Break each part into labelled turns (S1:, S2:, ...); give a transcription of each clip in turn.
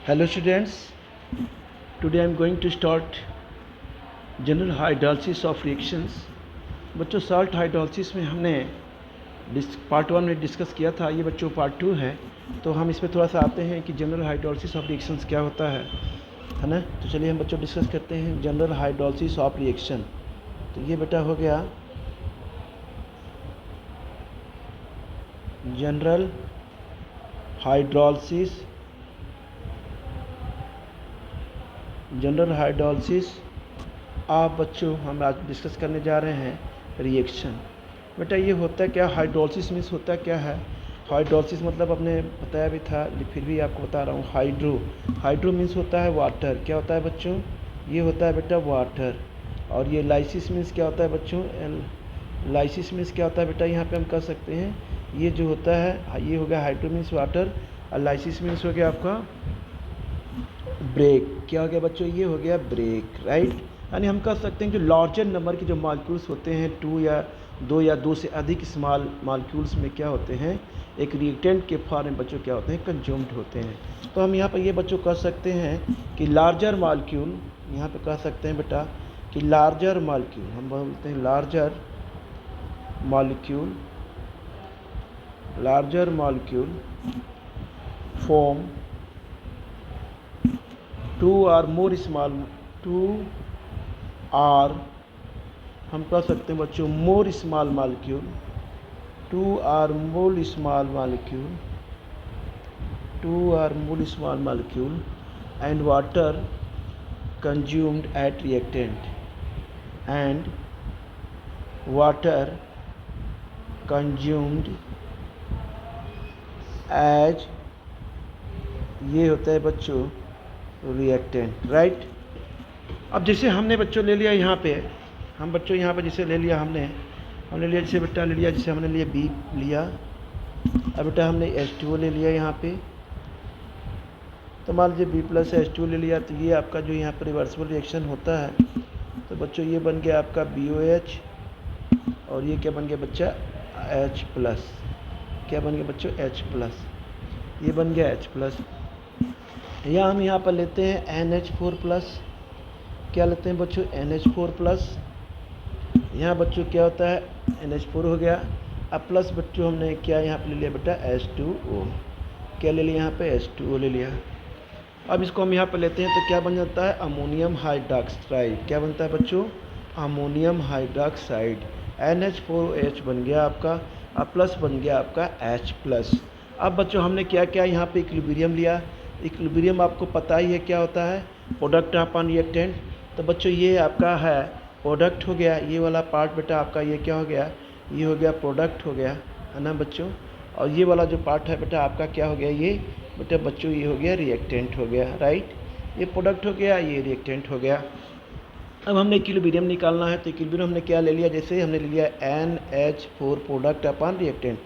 S1: Hello students, today I am going to start general hydrolysis of reactions। बच्चों salt hydrolysis में हमने part 1 में discuss किया था, ये बच्चों पार्ट 2 है। तो हम इसमें थोड़ा सा आते हैं कि जनरल हाइड्रोलिसिस ऑफ रिएक्शंस क्या होता है ना। तो चलिए हम बच्चों डिस्कस करते हैं जनरल हाइड्रोलिसिस ऑफ रिएक्शन। तो ये बेटा हो गया जनरल हाइड्रोलिसिस आप बच्चों हम आज डिस्कस करने जा रहे हैं रिएक्शन। बेटा ये होता है क्या, हाइड्रोलिसिस मीन्स होता क्या है। हाइड्रोलिसिस मतलब आपने बताया भी था, फिर भी आपको बता रहा हूँ। हाइड्रो मीन्स होता है वाटर। क्या होता है बच्चों, ये होता है बेटा वाटर। और ये लाइसिस मीन्स क्या होता है बच्चों, लाइसिस मीन्स क्या होता है बेटा, यहाँ पे हम कह सकते हैं ये जो होता है ये हो गया हाइड्रो मीन्स वाटर, और लाइसिस मीन्स हो गया आपका ब्रेक। क्या हो गया बच्चों, ये हो गया ब्रेक, राइट। यानी हम कह सकते हैं जो लार्जर नंबर के जो मॉलिक्यूल्स होते हैं, 2 या 2 से अधिक स्मॉल मॉलिक्यूल्स में क्या होते हैं, एक रिएक्टेंट के फॉर्म में बच्चों क्या होते हैं, कंज्यूम्ड होते हैं। तो हम यहाँ पर ये बच्चों कह सकते हैं कि लार्जर मॉलिक्यूल, यहाँ पे कह सकते हैं बेटा कि लार्जर मॉलिक्यूल, हम बोलते हैं larger molecule form 2 or more small, 2 or हम कह सकते हैं बच्चों more small molecule, 2 or more small molecule and water consumed at reactant, and water consumed as, ये होता है बच्चों रिएक्टेंट, राइट। अब जैसे हमने बच्चों ले लिया यहाँ पे, हम बच्चों यहाँ पे जैसे ले लिया हमने लिया, जैसे बेटा ले लिया, जैसे हमने लिया बी लिया, अब बेटा हमने H2O ले लिया यहाँ पे। तो मान लीजिए B प्लस H2O ले लिया, तो ये आपका जो यहाँ पर रिवर्सिबल रिएक्शन होता है। तो बच्चों ये बन गया आपका BOH, और ये क्या बन गया बच्चा H प्लस। क्या बन गया बच्चों H प्लस, ये बन गया H प्लस। या हम यहाँ पर लेते हैं NH4 प्लस। क्या लेते हैं बच्चों, NH4 प्लस। यहाँ बच्चों क्या होता है NH4 हो गया, अब प्लस बच्चों हमने क्या यहाँ पे ले लिया बेटा H2O। क्या ले लिया यहाँ पे H2O ले लिया। अब इसको हम यहाँ पे लेते हैं तो क्या बन जाता है अमोनियम हाइड्रॉक्साइड। क्या बनता है बच्चों, अमोनियम हाइड्रॉक्साइड। NH4OH बन गया आपका, अब प्लस बन गया आपका H प्लस। अब बच्चों हमने क्या क्या यहाँ पे इक्विलिब्रियम लिया। इक्विलिब्रियम आपको पता ही है क्या होता है, प्रोडक्ट अपॉन रिएक्टेंट। तो बच्चों ये आपका है प्रोडक्ट हो गया, ये वाला पार्ट बेटा आपका ये क्या हो गया, ये हो गया प्रोडक्ट हो गया, है ना बच्चों। और ये वाला जो पार्ट है बेटा आपका क्या हो गया, ये बेटा बच्चों ये हो गया रिएक्टेंट हो गया, राइट। ये प्रोडक्ट हो गया, ये रिएक्टेंट हो गया। अब हमने इक्विलिब्रियम निकालना है, तो इक्विलिब्रियम हमने क्या ले लिया, जैसे हमने ले लिया NH4 प्रोडक्ट अपॉन रिएक्टेंट,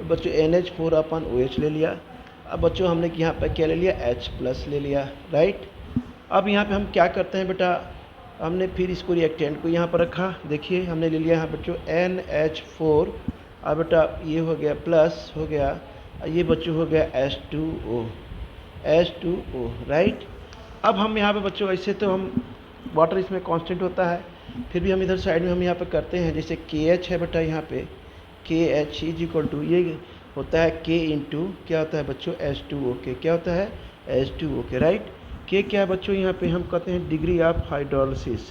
S1: बच्चों NH4 अपॉन OH ले लिया। अब बच्चों हमने यहाँ पर क्या ले लिया H प्लस ले लिया, राइट। अब यहाँ पे हम क्या करते हैं बेटा, हमने फिर इसको रिएक्टेंट को यहाँ पर रखा। देखिए हमने ले लिया यहाँ बच्चों NH4, अब बेटा ये हो गया प्लस हो गया, ये बच्चों हो गया H2O, राइट। अब हम यहाँ पे बच्चों ऐसे तो हम वाटर इसमें कांस्टेंट होता है, फिर भी हम इधर साइड में हम यहाँ पे करते हैं, जैसे KH है बेटा यहाँ पे KH इज इक्वल टू ये होता है K इंटू क्या होता है बच्चों H2O के। क्या होता है H2O के, राइट। K क्या है बच्चों, यहाँ पे हम कहते हैं डिग्री ऑफ हाइड्रोलिसिस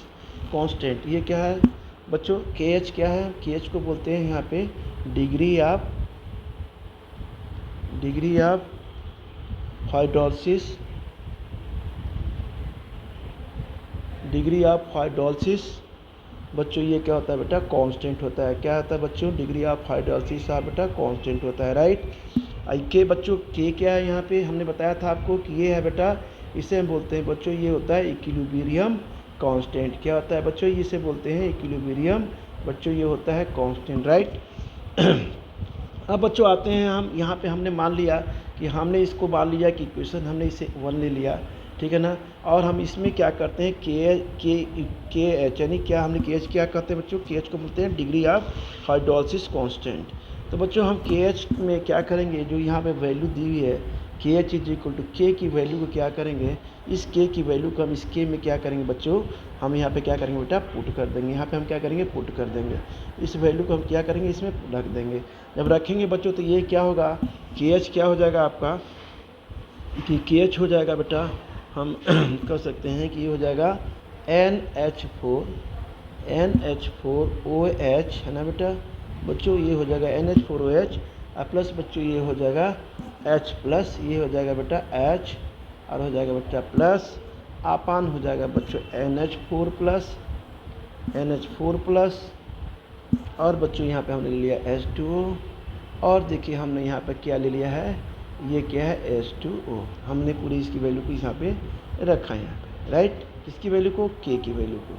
S1: कांस्टेंट। ये क्या है बच्चों KH क्या है, KH को बोलते हैं यहाँ पे डिग्री ऑफ हाइड्रोलिसिस बच्चों ये क्या होता है बेटा कांस्टेंट होता है। क्या होता है बच्चों, डिग्री ऑफ हाइड्रोलिसिस बेटा कांस्टेंट होता है, राइट। के बच्चों के क्या है यहाँ पे हमने बताया था आपको कि ये है बेटा, इसे हम बोलते हैं बच्चों ये होता है इक्विलिब्रियम कांस्टेंट। क्या होता है बच्चों, इसे बोलते हैं इक्विलिब्रियम, बच्चों ये होता है कांस्टेंट, राइट। अब बच्चों आते हैं हम यहाँ पे, हमने मान लिया कि हमने इसको मान लिया कि इक्वेशन हमने इसे 1 ले लिया, ठीक है ना। और हम इसमें क्या करते हैं के एच, यानी क्या हमने के एच क्या कहते हैं बच्चों, के एच को बोलते हैं डिग्री ऑफ हाइड्रोलिसिस कांस्टेंट। तो बच्चों हम के एच में क्या करेंगे, जो यहाँ पे वैल्यू दी हुई है के एच इज इक्वल टू के की वैल्यू को क्या करेंगे, इस के की वैल्यू को हम इस के में क्या करेंगे बच्चों, हम यहाँ पे क्या करेंगे बेटा, पुट कर देंगे। यहाँ पे हम क्या करेंगे, पुट कर देंगे। इस वैल्यू को हम क्या करेंगे, इसमें रख देंगे। जब रखेंगे बच्चों तो ये क्या होगा, के एच क्या हो जाएगा आपका, कि के एच हो जाएगा बेटा, हम कह सकते हैं कि ये हो जाएगा NH4OH है ना बेटा बच्चों, ये हो जाएगा NH4OH प्लस बच्चों ये हो जाएगा H प्लस, ये हो जाएगा बेटा H और हो जाएगा बेटा प्लस, आपान हो जाएगा बच्चों NH4 प्लस और बच्चों यहाँ पे हमने ले लिया H2O और देखिए हमने यहाँ पे क्या ले लिया है, ये क्या है H2O। हमने पूरी इसकी वैल्यू को यहाँ पे रखा है यहाँ पे, राइट, किसकी वैल्यू को, के की वैल्यू को,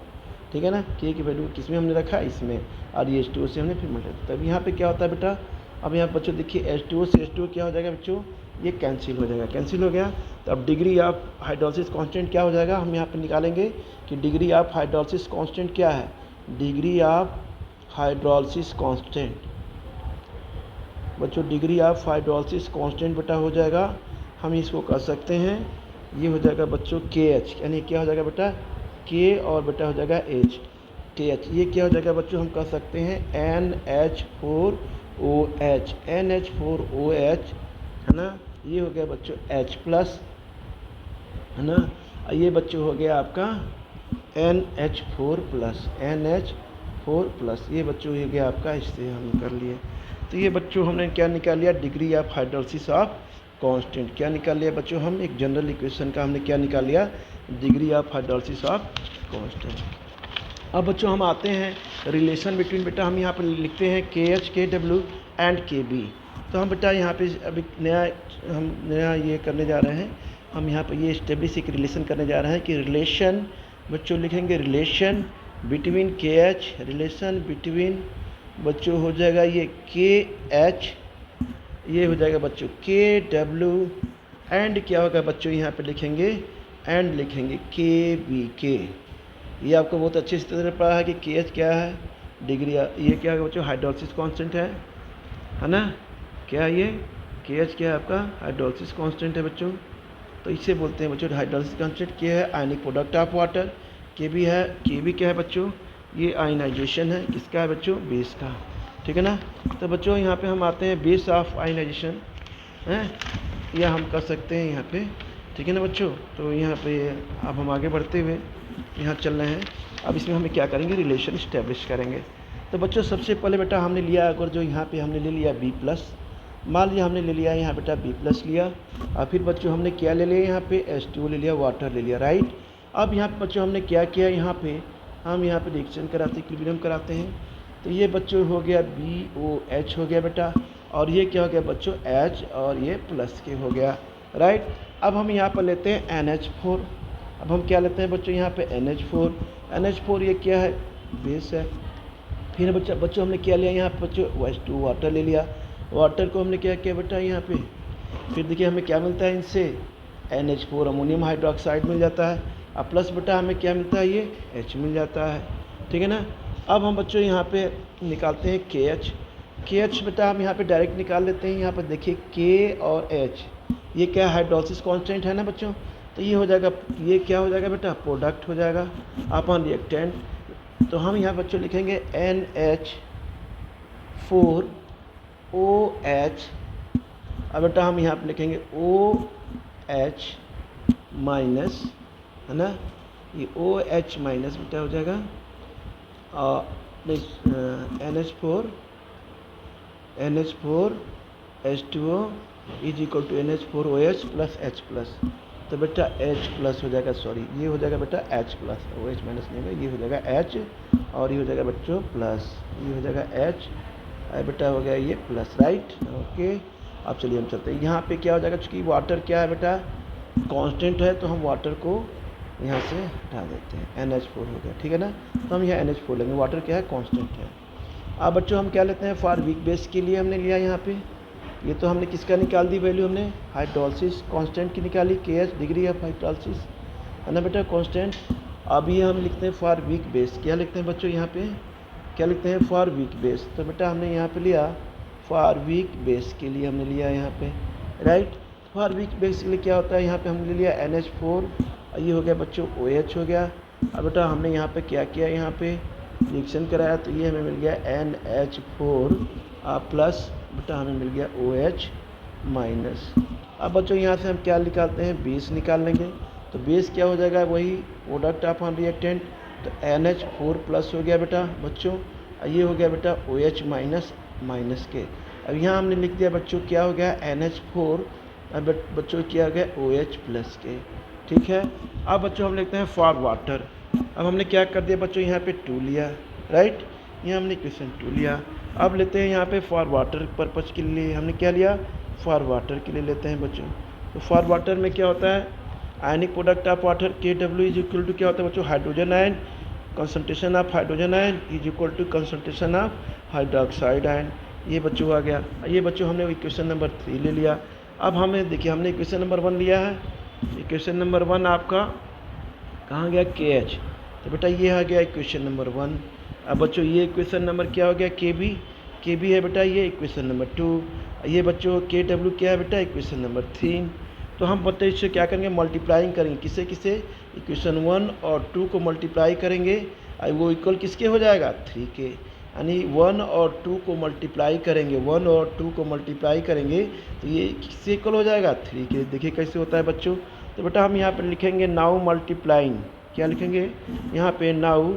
S1: ठीक है ना, के की वैल्यू किस में हमने रखा, इसमें, और ये H2O से हमने फिर मल्टीप्लाई। तब यहाँ पे क्या होता है बेटा, अब यहाँ बच्चों देखिए H2O से H2O क्या हो जाएगा बच्चों, ये कैंसिल हो जाएगा, कैंसिल हो गया। तो अब डिग्री ऑफ हाइड्रोलिसिस कांस्टेंट क्या हो जाएगा, हम यहाँ पे निकालेंगे कि डिग्री ऑफ हाइड्रोलिसिस कांस्टेंट क्या है, डिग्री ऑफ हाइड्रोलिसिस कांस्टेंट बच्चों, डिग्री ऑफ हाइड्रोलिसिस कांस्टेंट बेटा हो जाएगा, हम इसको कर सकते हैं, ये हो जाएगा बच्चों के एच, यानी क्या हो जाएगा बेटा, के और बेटा हो जाएगा एच, के एच, ये क्या हो जाएगा बच्चों, हम कह सकते हैं NH4OH है ना, ये हो गया बच्चों H प्लस है ना, ये बच्चों हो गया आपका NH4 प्लस, ये बच्चों हो गया आपका, इससे हम कर लिए। तो ये बच्चों हमने क्या निकाल लिया, degree of hydrolysis of constant, क्या निकाल लिया बच्चों, हम एक जनरल इक्वेशन का हमने क्या निकाल लिया, degree of hydrolysis of constant. अब बच्चों हम आते हैं रिलेशन बिटवीन, बेटा हम यहाँ पर लिखते हैं KH KW एंड KB। तो हम बेटा यहाँ पे अभी नया ये करने जा रहे हैं, हम यहाँ पे ये इस्टेब्लिश एक रिलेशन करने जा रहे हैं कि रिलेशन बच्चों लिखेंगे relation between KH, relation between बच्चों हो जाएगा ये KH, ये हो जाएगा बच्चों KW एंड क्या होगा बच्चों, यहाँ पे लिखेंगे एंड लिखेंगे KBK। ये आपको बहुत अच्छे से तरह पढ़ा है कि KH क्या है, डिग्री, ये क्या है बच्चों, हाइड्रोलिसिस कांस्टेंट है ना, क्या ये KH क्या है आपका, हाइड्रोलिसिस कांस्टेंट है बच्चों। तो इसे बोलते हैं बच्चों हाइड्रोलिसिस कांस्टेंट, क्या है ionic product of water, KB है, KB क्या है बच्चों, ये आयनाइजेशन है, किसका है बच्चों, बेस का, ठीक है ना। तो बच्चों यहाँ पे हम आते हैं बेस ऑफ आयनाइजेशन है, या हम कर सकते हैं यहाँ पे, ठीक है ना बच्चों। तो यहाँ पे अब हम आगे बढ़ते हुए यहाँ चल रहे हैं, अब इसमें हमें क्या करेंगे, रिलेशन इस्टेब्लिश करेंगे। तो बच्चों सबसे पहले बेटा हमने लिया, अगर जो यहाँ पे हमने ले लिया B प्लस, मान लिया हमने ले लिया यहाँ बेटा B प्लस लिया, और फिर बच्चों हमने क्या ले लिया, यहाँ पे H2O ले लिया, वाटर ले लिया, राइट। अब यहाँ पे बच्चों हमने क्या किया, यहाँ पे हम यहाँ पे रिएक्शन कराते, इक्विलिब्रियम कराते हैं। तो ये बच्चों हो गया BOH हो गया बेटा, और ये क्या हो गया बच्चों H, और ये प्लस के हो गया, राइट। अब हम यहाँ पर लेते हैं NH4, अब हम क्या लेते हैं बच्चों यहाँ पे NH4 ये क्या है, बेस है। फिर बच्चों हमने क्या लिया यहाँ पर बच्चों, H2 वाटर ले लिया, वाटर को हमने क्या किया बेटा यहाँ पे, फिर देखिए हमें क्या मिलता है इनसे, NH4 अमोनियम हाइड्रोक्साइड मिल जाता है, और प्लस बेटा हमें क्या मिलता है, ये H मिल जाता है, ठीक है ना। अब हम बच्चों यहाँ पे निकालते हैं KH बेटा, हम यहाँ पे डायरेक्ट निकाल लेते हैं। यहाँ पर देखिए K और H, ये क्या हाइड्रोलिसिस कांस्टेंट है ना बच्चों, तो ये हो जाएगा, ये क्या हो जाएगा बेटा, प्रोडक्ट हो जाएगा अपॉन रिएक्टेंट। तो हम यहाँ बच्चों लिखेंगे NH4OH, अब बेटा हम यहाँ पे लिखेंगे OH माइनस है ना, ये OH माइनस बेटा हो जाएगा NH4 H2O is equal to NH4OH plus H plus. तो बेटा H प्लस हो जाएगा, सॉरी ये हो जाएगा बेटा H प्लस, OH माइनस नहीं होगा, ये हो जाएगा H और ये हो जाएगा बच्चों प्लस, ये हो जाएगा H बेटा हो गया ये प्लस, राइट, ओके। अब चलिए हम चलते हैं, यहाँ पे क्या हो जाएगा, चूँकि वाटर क्या है बेटा कांस्टेंट है, तो हम वाटर को यहाँ से हटा देते हैं, NH4 हो गया, ठीक है ना। तो हम यहाँ NH4 लेंगे, वाटर क्या है कांस्टेंट है। अब बच्चों हम क्या लेते हैं, फॉर वीक बेस के लिए हमने लिया यहाँ पे, ये तो हमने किसका निकाल दी वैल्यू, हमने हाइड्रोलिसिस कांस्टेंट की निकाली, KH डिग्री ऑफ हाइड्रोलिसिस है ना बेटा कांस्टेंट। अब ये हम लिखते हैं फॉर वीक बेस, क्या लिखते हैं बच्चों यहाँ पे, क्या लिखते हैं फॉर वीक बेस। तो बेटा हमने यहाँ पे लिया फॉर वीक बेस के लिए हमने लिया यहाँ पे, राइट। फॉर वीक बेसिकली क्या होता है, यहाँ पे हमने ले लिया NH4, ये हो गया बच्चों OH हो गया। अब बेटा हमने यहाँ पे क्या किया, यहाँ पे रिएक्शन कराया तो ये हमें मिल गया NH4 प्लस बेटा हमें मिल गया OH माइनस। अब बच्चों यहाँ से हम क्या निकालते हैं, बेस निकाल लेंगे। तो बेस क्या हो जाएगा, वही प्रोडक्ट ऑफ ऑन रिएक्टेंट, तो NH4 प्लस हो गया बेटा बच्चों, ये हो गया बेटा OH माइनस माइनस के। अब यहाँ हमने लिख दिया बच्चों क्या हो गया NH4, अब बच्चों क्या हो गया OH प्लस के। ठीक है, अब बच्चों हम लिखते हैं फॉर वाटर। अब हमने क्या कर दिया बच्चों, यहाँ पे 2 लिया, राइट, यहाँ हमने इक्वेशन 2 लिया। अब लेते हैं यहाँ पे फॉर वाटर पर्पज के लिए हमने क्या लिया, फॉर वाटर के लिए लेते हैं बच्चों। तो फॉर वाटर में क्या होता है, ionic product of water KW is equal to क्या होता है बच्चों, hydrogen ion, concentration of hydrogen ion is equal to concentration of hydroxide ion. ये बच्चों आ गया। ये बच्चों हमने इक्वेशन नंबर 3 ले लिया। अब हमें देखिए हमने इक्वेशन नंबर 1 लिया है, इक्वेशन नंबर 1 आपका कहाँ गया, KH, तो बेटा ये आ गया इक्वेशन नंबर 1। अब बच्चों ये इक्वेशन नंबर क्या हो गया, KB है बेटा ये इक्वेशन नंबर 2। ये बच्चों KW क्या है बेटा, इक्वेशन नंबर 3। तो हम बच्चों इससे क्या करेंगे, मल्टीप्लाइंग करेंगे, किसे किसे, इक्वेशन 1 और 2 को मल्टीप्लाई करेंगे, वो इक्वल किसके हो जाएगा, 3 के। यानी 1 और 2 को मल्टीप्लाई करेंगे, 1 और 2 को मल्टीप्लाई करेंगे तो ये किससे इक्वल हो जाएगा, 3 के। देखिए कैसे होता है बच्चों। तो बेटा हम यहाँ पर लिखेंगे नाउ मल्टीप्लाइंग, क्या लिखेंगे यहाँ पे, नाउ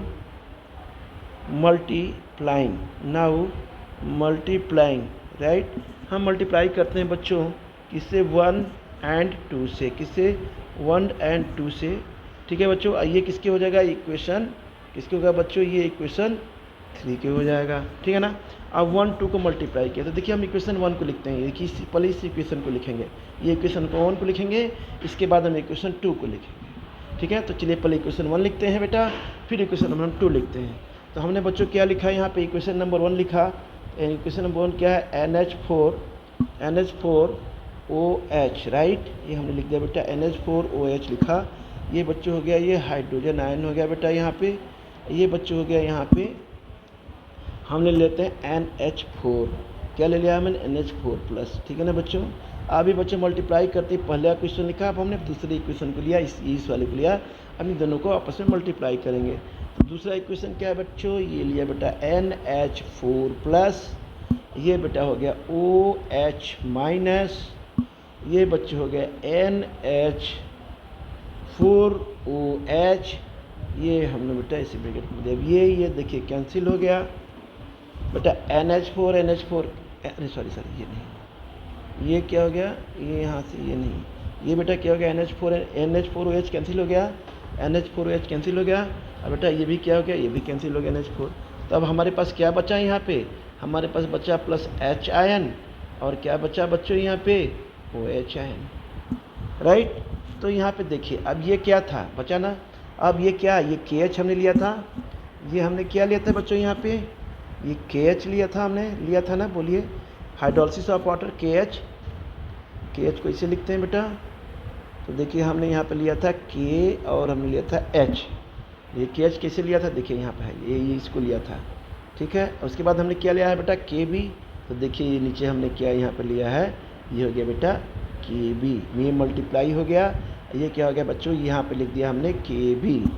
S1: मल्टीप्लाइंग, राइट। हम मल्टीप्लाई करते हैं बच्चों किससे, 1 एंड 2 से, किससे, 1 एंड 2 से। ठीक है बच्चों, ये किसके हो जाएगा, इक्वेशन किसके होगा बच्चों, ये इक्वेशन 3 के हो जाएगा। ठीक है ना। अब 1 2 को मल्टीप्लाई किया तो देखिए हम इक्वेशन 1 को लिखते हैं, देखिए पहले इस इक्वेशन को लिखेंगे, ये इक्वेशन 1 को लिखेंगे, इसके बाद हम इक्वेशन 2 को लिखेंगे। ठीक है, तो चलिए पहले इक्वेशन 1 लिखते हैं बेटा, फिर इक्वेशन नंबर 2 लिखते हैं। तो हमने बच्चों क्या लिखा है यहाँ पे, इक्वेशन नंबर 1 लिखा। इक्वेशन नंबर 1 क्या है, NH4OH, राइट, ये हमने लिख दिया बेटा NH4OH लिखा। ये बच्चों हो गया ये हाइड्रोजन आयन हो गया बेटा यहाँ पे। ये बच्चों हो गया यहाँ पे हमने लेते हैं NH4, क्या ले लिया हमने, NH4 प्लस। ठीक है ना बच्चों। अभी बच्चों मल्टीप्लाई करते पहला क्वेश्चन लिखा, अब हमने दूसरे इक्वेशन को लिया, इस वाले को लिया, अब इन दोनों को आपस में मल्टीप्लाई करेंगे। तो दूसरा इक्वेशन क्या है बच्चों, ये लिया बेटा NH4 प्लस, ये बेटा हो गया OH माइनस, ये बच्चों हो गया NH4OH, ये हमने बेटा इसी ब्रैकेट में दिया। ये देखिए कैंसिल हो गया बेटा, NH4 अरे सॉरी ये नहीं, ये क्या हो गया, ये यहाँ से ये नहीं, ये बेटा क्या हो गया NH4OH कैंसिल हो गया, NH4OH कैंसिल हो गया। अब बेटा ये भी क्या हो गया, ये भी कैंसिल हो गया NH4। तो अब हमारे पास क्या बचा यहाँ पे, हमारे पास बचा प्लस H आयन, और क्या बचा बच्चों यहाँ पे, OH आयन, राइट। तो यहाँ पे देखिए अब ये क्या था बचा ना, अब ये क्या, ये KH हमने लिया था, ये हमने क्या लिया था बच्चों यहाँ पे, ये KH लिया था, हमने लिया था ना, बोलिए, हाइड्रोलिसिस ऑफ वाटर KH को इसे लिखते हैं बेटा। तो देखिए हमने यहाँ पे लिया था K और हमने लिया था H, ये KH कैसे लिया था, देखिए यहाँ पे है, ये इसको लिया था। ठीक है, उसके बाद हमने क्या लिया है बेटा KB, तो देखिए ये नीचे हमने क्या यहाँ पे लिया है, ये हो गया बेटा KB, ये मल्टीप्लाई हो गया, ये क्या हो गया बच्चों, यहाँ पे लिख दिया हमने KB।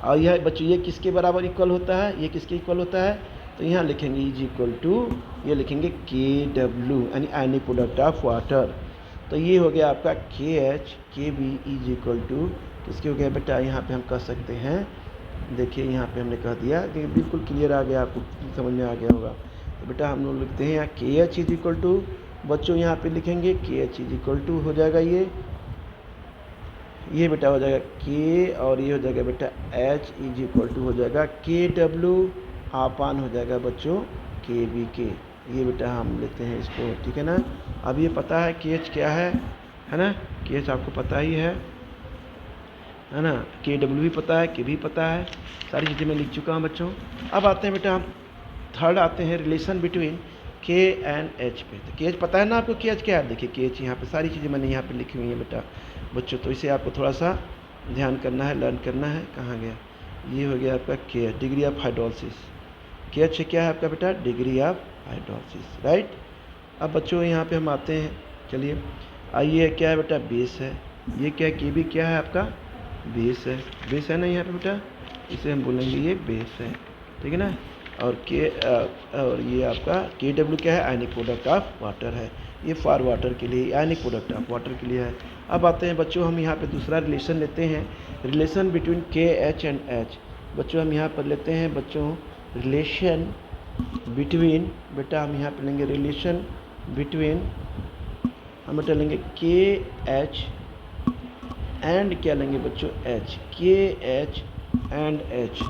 S1: और यह बच्चों ये किसके बराबर इक्वल होता है, ये किसके इक्वल होता है, तो यहाँ लिखेंगे इज इक्वल टू, ये लिखेंगे KW यानी आयनिक प्रोडक्ट ऑफ वाटर। तो ये हो गया आपका KH KB is equal to किसके हो गया बेटा, यहाँ पे हम कह सकते हैं, देखिए यहाँ पे हमने कह दिया कि बिल्कुल क्लियर आ गया, आपको समझ में आ गया होगा। तो बेटा हम लोग लिखते हैं यहाँ KH इज इक्वल टू, बच्चों यहाँ पे लिखेंगे KH इज इक्वल टू हो जाएगा ये बेटा हो जाएगा K, और ये हो जाएगा बेटा H इज इक्वल टू हो जाएगा KW आपान हो जाएगा बच्चों KB के। ये बेटा हम लेते हैं इसको, ठीक है ना। अब ये पता है KH क्या है ना, KH आपको पता ही है ना, KW भी पता है, K भी पता है, सारी चीज़ें मैं लिख चुका हूँ बच्चों। अब आते हैं बेटा हम थर्ड आते हैं, relation between K and H पे। तो KH पता है ना आपको, KH क्या है, देखिए KH यहाँ पे सारी चीज़ें मैंने यहाँ पे लिखी हुई हैं बेटा बच्चों, तो इसे आपको थोड़ा सा ध्यान करना है, लर्न करना है। कहाँ गया, ये हो गया आपका KH, degree of hydrolysis. KH क्या है आपका बेटा, डिग्री ऑफ हाइड्रोलिसिस, राइट। अब बच्चों यहाँ पे हम आते हैं, चलिए ये क्या है बेटा, बेस है। ये क्या है, के भी क्या है आपका, बेस है। बेस है ना यहाँ पे बेटा, इसे हम बोलेंगे ये बेस है, ठीक है ना। और और ये आपका के डब्ल्यू क्या है, आयनिक प्रोडक्ट ऑफ वाटर है। ये फॉर वाटर के लिए, आयनिक प्रोडक्ट ऑफ वाटर के लिए है। अब आते हैं बच्चों, हम यहाँ पे दूसरा रिलेशन लेते हैं, रिलेशन बिटवीन के एच एंड एच। बच्चों हम यहाँ पर लेते हैं बच्चों रिलेशन बिटवीन, बेटा हम यहाँ पर लेंगे रिलेशन बिटवीन, हम बेटा लेंगे के एच एंड क्या लेंगे बच्चों, एच, के एच एंड एच,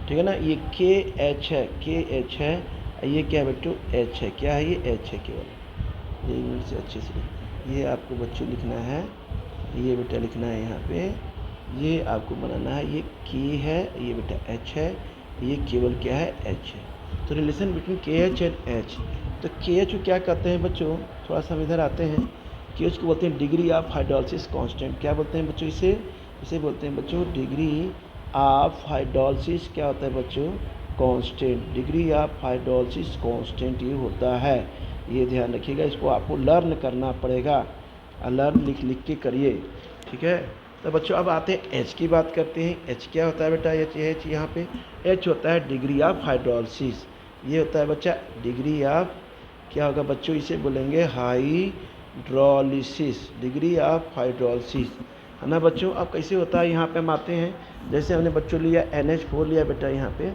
S1: ठीक है ना। ये के एच है, के एच है, ये क्या है बच्चों, एच है। क्या है ये, एच है केवल। ये यूनिट से अच्छे से ये आपको बच्चों लिखना है, ये बेटा लिखना है यहाँ पे, ये आपको बनाना है, ये के है, ये बेटा एच है, ये केवल क्या है, एच है। तो रिलेशन बिटवीन के एच एंड एच। तो के एच को क्या कहते हैं बच्चों, थोड़ा सा हम इधर आते हैं। के एच को बोलते हैं डिग्री ऑफ हाइड्रोलिसिस कांस्टेंट। क्या बोलते हैं बच्चों इसे, इसे बोलते हैं बच्चों डिग्री ऑफ हाइड्रोलिसिस, क्या होता है बच्चों, constant. Degree of hydrolysis constant ये होता है, ये ध्यान रखिएगा, इसको आपको लर्न करना पड़ेगा, लर्न लिख के करिए, ठीक है। तो बच्चों अब आते हैं एच की बात करते हैं। एच क्या होता है बेटा, एच यहाँ पे एच होता है डिग्री ऑफ हाइड्रोलिसिस। ये होता है बच्चा डिग्री ऑफ, क्या होगा बच्चों, इसे बोलेंगे हाइड्रोलिसिस, डिग्री ऑफ हाइड्रोलिसिस, है ना बच्चों। अब कैसे होता है, यहाँ पे हम आते हैं, जैसे हमने बच्चों लिया NH4 लिया बेटा, यहाँ पे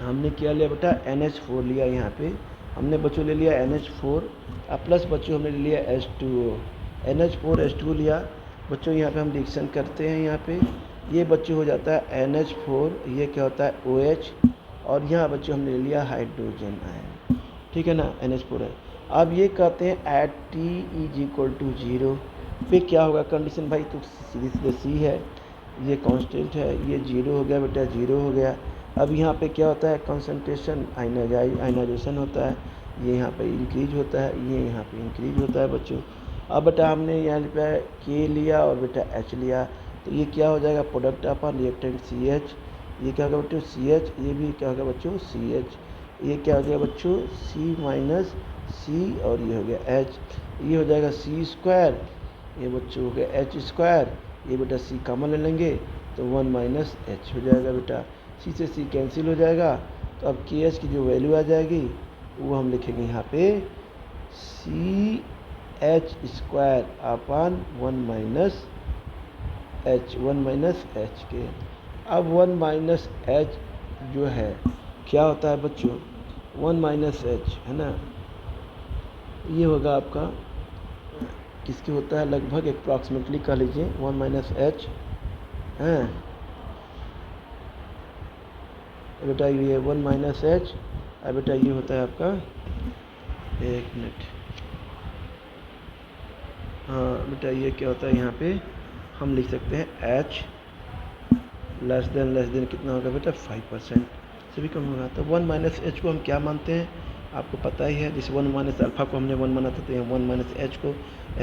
S1: हमने क्या लिया बेटा, NH4 लिया, यहाँ पे हमने बच्चों ले लिया NH4 प्लस बच्चों हमने ले लिया H2O, NH4H2 लिया बच्चों। यहाँ पे हम रिएक्शन करते हैं, यहाँ पे ये बच्चों हो जाता है NH4, ये क्या होता है OH, और यहाँ बच्चों हमने ले लिया हाइड्रोजन आयन, ठीक है ना, NH4 है। अब ये कहते हैं एट T = 0 पे क्या होगा कंडीशन भाई, तो सीधे सीधे सी है, ये कांस्टेंट है, ये 0 हो गया बेटा, 0 हो गया। अब यहाँ पे क्या होता है, कंसंट्रेशन आयनाइजेशन होता है, ये यहाँ पे इंक्रीज होता है, ये यहाँ पे इंक्रीज होता है बच्चों। अब बेटा हमने यहाँ पे के लिया और बेटा एच लिया, तो ये क्या हो जाएगा, प्रोडक्ट ऑफ रिएक्टेंट CH, ये क्या होगा बच्चों CH, ये भी क्या होगा बच्चों CH, ये क्या हो गया बच्चों C - C, और ये हो गया H, ये हो जाएगा C², ये बच्चों हो गया H², ये बेटा C कॉमन ले लेंगे तो 1 - H हो जाएगा बेटा, C से C कैंसिल हो जाएगा। तो अब KH की जो वैल्यू आ जाएगी वो हम लिखेंगे यहाँ पे CH² अपन 1 - H, 1 - H के। अब 1 - H जो है क्या होता है बच्चों, 1 - H है ना, ये होगा आपका किसके होता है, लगभग अप्रॉक्सीमेटली कह लीजिए 1 - H है बेटा, ये 1 - H, और बेटा ये होता है आपका, एक मिनट, हाँ बेटा ये क्या होता है, यहाँ पे हम लिख सकते हैं H लेस देन कितना होगा बेटा, 5% से भी कम होगा। तो 1 - H को हम क्या मानते हैं, आपको पता ही है, जैसे 1 - अल्फ़ा को हमने 1 माना था, तो यहाँ 1 - H को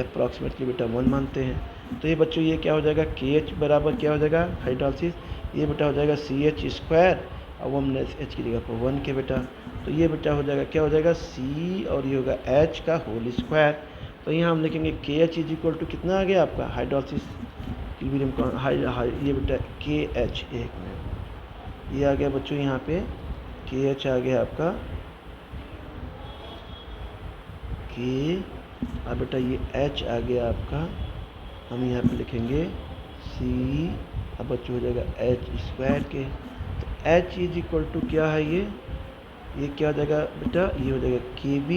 S1: अप्रॉक्सीमेटली बेटा 1 मानते हैं। तो ये बच्चों ये क्या हो जाएगा, KH बराबर क्या हो जाएगा हाइड्रोलिसिस, ये बेटा हो जाएगा CH² और 1 - H की जगह पर 1 के बेटा, तो ये बेटा हो जाएगा क्या हो जाएगा C, और ये होगा H का होल स्क्वायर। तो यहाँ हम लिखेंगे KH = कितना आ गया आपका हाइड्रोलिसिस ये बेटा KH, एक मिनट, ये आ गया बच्चों यहाँ पे KH आ गया आपका K, अब बेटा ये H आ गया आपका, हम यहाँ पे लिखेंगे C, अब बच्चों हो जाएगा H² के। तो H = क्या है, ये क्या हो जाएगा बेटा, ये हो जाएगा KB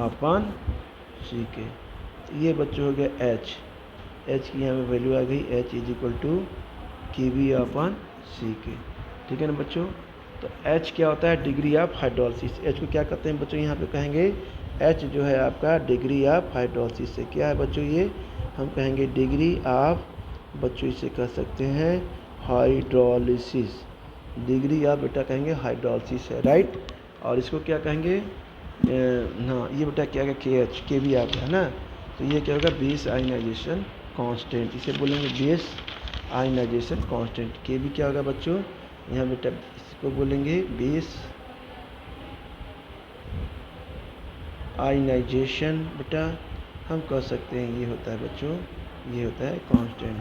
S1: अपन C के। तो ये बच्चों हो गया H की यहाँ पे वैल्यू आ गई, H = KB अपन C के, ठीक है ना बच्चों। तो H क्या होता है, डिग्री ऑफ हाइड्रोलिसिस। H को क्या कहते हैं बच्चों, यहाँ पे कहेंगे H जो है आपका डिग्री ऑफ हाइड्रोलिसिस से क्या है बच्चों, ये हम कहेंगे डिग्री ऑफ, बच्चों इसे कह सकते हैं हाइड्रोलिसिस, डिग्री ऑफ बेटा कहेंगे हाइड्रोलिसिस है, राइट। और इसको क्या कहेंगे, हाँ ये बेटा क्या है KH, के भी आता है ना, तो ये क्या होगा बेस आयनाइजेशन कांस्टेंट, इसे बोलेंगे बेस आयनाइजेशन कांस्टेंट। के भी क्या होगा बच्चों, यहाँ बेटा इसको बोलेंगे बेस आयनाइजेशन बेटा, हम कह सकते हैं ये होता है बच्चों, ये होता है कांस्टेंट।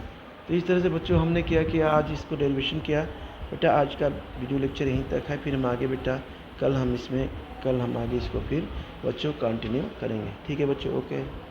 S1: तो इस तरह से बच्चों हमने क्या किया, आज इसको डेरिवेशन किया। बेटा आज का वीडियो लेक्चर यहीं तक है, फिर हम आगे बेटा कल हम आगे इसको फिर बच्चों कंटिन्यू करेंगे। ठीक है बच्चों, ओके।